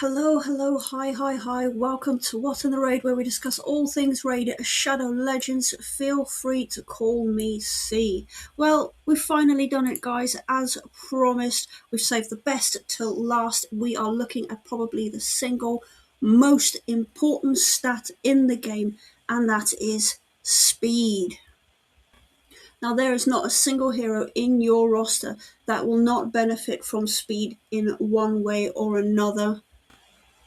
Hello, hi, welcome to What in the Raid, where we discuss all things Raid Shadow Legends. Feel free to call me C. Well, we've finally done it, guys. As promised, we've saved the best till last. We are looking at probably the single most important stat in the game, and that is speed. Now, there is not a single hero in your roster that will not benefit from speed in one way or another.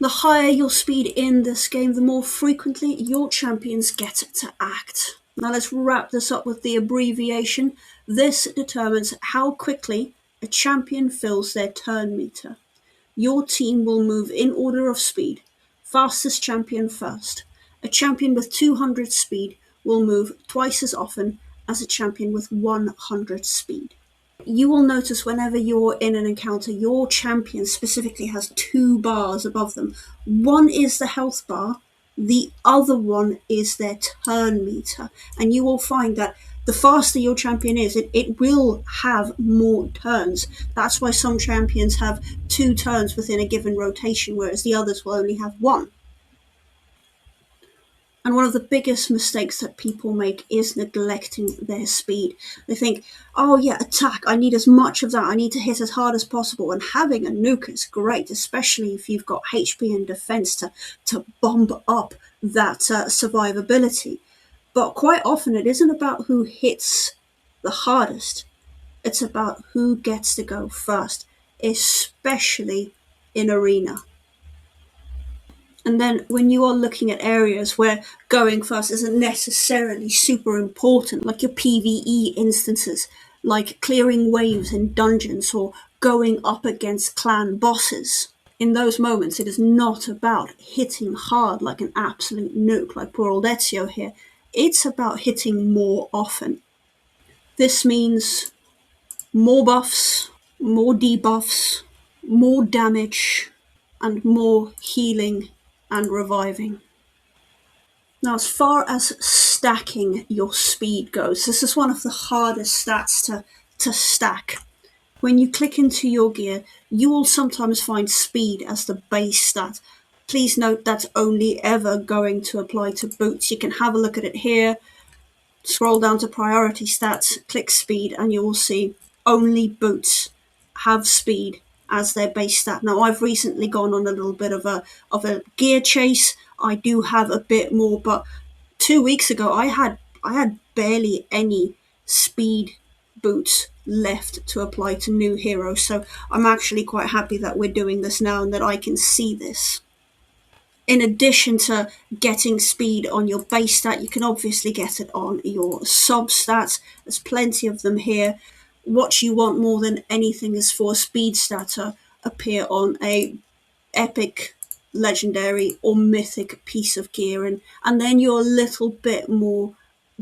The higher your speed in this game, the more frequently your champions get to act. Now let's wrap this up with the abbreviation. This determines how quickly a champion fills their turn meter. Your team will move in order of speed. Fastest champion first. A champion with 200 speed will move twice as often as a champion with 100 speed. You will notice whenever you're in an encounter, your champion specifically has two bars above them. One is the health bar, the other one is their turn meter. And you will find that the faster your champion is, it will have more turns. That's why some champions have 2 turns within a given rotation, whereas the others will only have 1. And one of the biggest mistakes that people make is neglecting their speed. They think, oh yeah, attack, I need as much of that, I need to hit as hard as possible. And having a nuke is great, especially if you've got HP and defense to bump up that survivability. But quite often it isn't about who hits the hardest. It's about who gets to go first, especially in arena. And then when you are looking at areas where going first isn't necessarily super important, like your PvE instances, like clearing waves in dungeons or going up against clan bosses, in those moments it is not about hitting hard like an absolute nuke like poor old Ezio here. It's about hitting more often. This means more buffs, more debuffs, more damage, and more healing and reviving. Now, as far as stacking your speed goes, this is one of the hardest stats to stack. When you click into your gear, you will sometimes find speed as the base stat. Please note that's only ever going to apply to boots. You can have a look at it here, scroll down to priority stats, click speed, and you will see only boots have speed as their base stat. Now, I've recently gone on a little bit of a gear chase. I do have a bit more, but 2 weeks ago I had barely any speed boots left to apply to new heroes. So I'm actually quite happy that we're doing this now and that I can see this. In addition to getting speed on your base stat, you can obviously get it on your sub stats. There's plenty of them here. What you want more than anything is for a speed stat to appear on a epic, legendary, or mythic piece of gear, and then you're a little bit more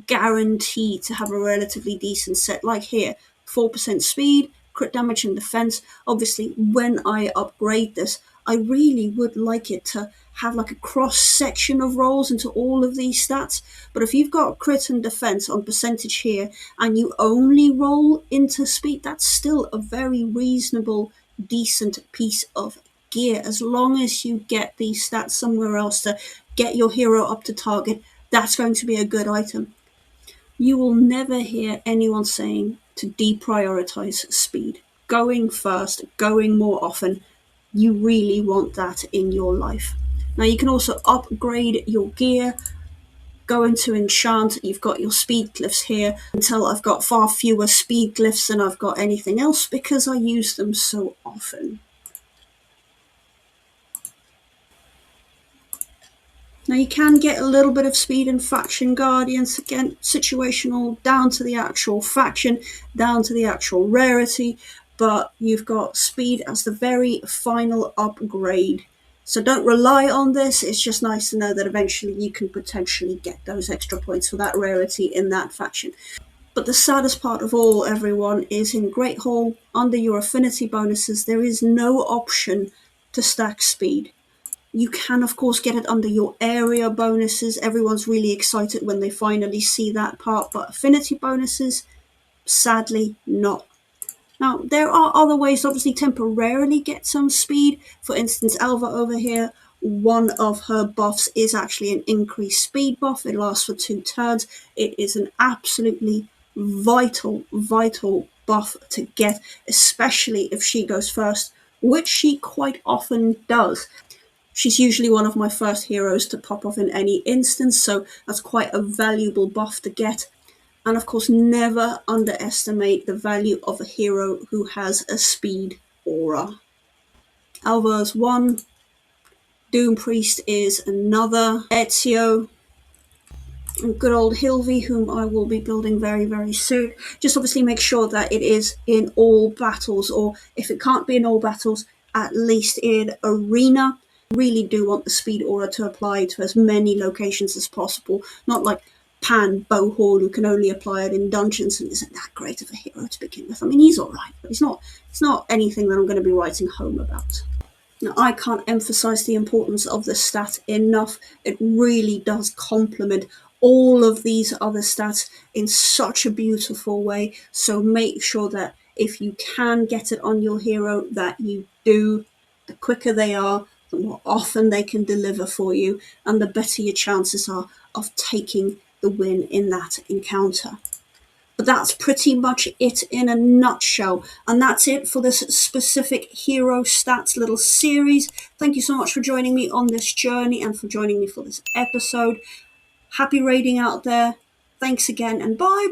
guaranteed to have a relatively decent set, like here, 4% speed, crit damage and defense. Obviously, when I upgrade this, I really would like it to have like a cross section of rolls into all of these stats. But if you've got crit and defense on percentage here and you only roll into speed, that's still a very reasonable, decent piece of gear. As long as you get these stats somewhere else to get your hero up to target, that's going to be a good item. You will never hear anyone saying to deprioritize speed. Going first, going more often, you really want that in your life. Now you can also upgrade your gear, go into enchant, you've got your speed glyphs here, until I've got far fewer speed glyphs than I've got anything else because I use them so often. Now you can get a little bit of speed in faction guardians, again situational, down to the actual faction, down to the actual rarity, but you've got speed as the very final upgrade. So don't rely on this, it's just nice to know that eventually you can potentially get those extra points for that rarity in that faction. But the saddest part of all, everyone, is in Great Hall, under your affinity bonuses, there is no option to stack speed. You can, of course, get it under your area bonuses. Everyone's really excited when they finally see that part, but affinity bonuses, sadly not. Now, there are other ways to obviously temporarily get some speed. For instance, Alva over here, one of her buffs is actually an increased speed buff. It lasts for 2 turns. It is an absolutely vital buff to get, especially if she goes first, which she quite often does. She's usually one of my first heroes to pop off in any instance, so that's quite a valuable buff to get. And of course, never underestimate the value of a hero who has a speed aura. Alva's one, Doom Priest is another, Ezio, and good old Hilvi, whom I will be building very soon. Just obviously make sure that it is in all battles, or if it can't be in all battles, at least in arena. Really do want the speed aura to apply to as many locations as possible, not like Pan Bohorn, who can only apply it in dungeons and isn't that great of a hero to begin with. I mean, he's alright, but it's not anything that I'm going to be writing home about. Now, I can't emphasize the importance of the stat enough. It really does complement all of these other stats in such a beautiful way, so make sure that if you can get it on your hero, that you do. The quicker they are, the more often they can deliver for you, and the better your chances are of taking the win in that encounter. But that's pretty much it in a nutshell. And that's it for this specific hero stats little series. Thank you so much for joining me on this journey and for joining me for this episode. Happy raiding out there. Thanks again, and bye.